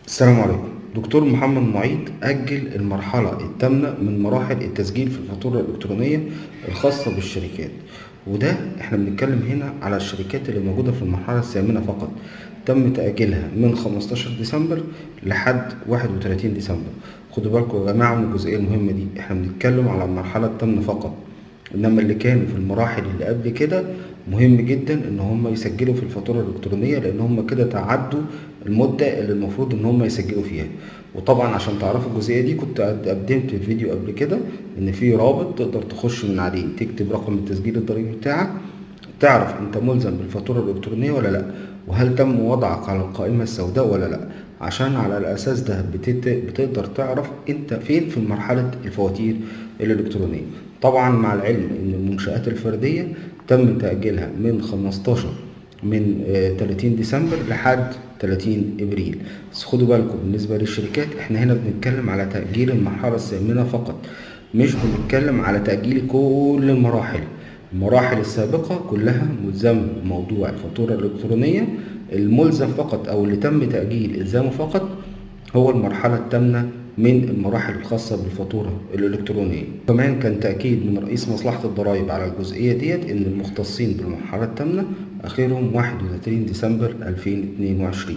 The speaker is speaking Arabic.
السلام عليكم. دكتور محمد معيط أجل المرحلة الثامنة من مراحل التسجيل في الفاتورة الإلكترونية الخاصة بالشركات، وده احنا بنتكلم هنا على الشركات اللي موجودة في المرحلة الثامنة فقط. تم تأجيلها من 15 ديسمبر لحد 31 ديسمبر. خدوا بالكم يا جماعة من الجزئية المهمة دي، احنا بنتكلم على المرحلة الثامنة فقط، انما اللي كانوا في المراحل اللي قبل كده مهم جدا ان هم يسجلوا في الفاتوره الالكترونيه، لان هم كده تعدوا المده اللي المفروض ان هم يسجلوا فيها. وطبعا عشان تعرفوا الجزئيه دي كنت قدمت فيديو قبل كده ان في رابط تقدر تخش من عليه تكتب رقم التسجيل الضريبي بتاعك، تعرف انت ملزم بالفاتوره الالكترونيه ولا لا، وهل تم وضعك على القائمه السوداء ولا لا، عشان على الاساس ده بتقدر تعرف انت فين في مرحله الفواتير الالكترونيه. طبعا مع العلم ان المنشآت الفرديه تم تأجيلها من 15 من 30 ديسمبر لحد 30 ابريل. بس خدوا بالكم بالنسبه للشركات احنا هنا بنتكلم على تأجيل المرحله الثامنه فقط، مش بنتكلم على تأجيل كل المراحل. المراحل السابقة كلها ملزمة بموضوع الفاتورة الإلكترونية. الملزم فقط أو اللي تم تأجيل إلزامه فقط هو المرحلة الثامنة من المراحل الخاصة بالفاتورة الإلكترونية. كمان كان تأكيد من رئيس مصلحة الضرائب على الجزئية ديت إن المختصين بالمرحلة الثامنة آخرهم 31 ديسمبر 2022.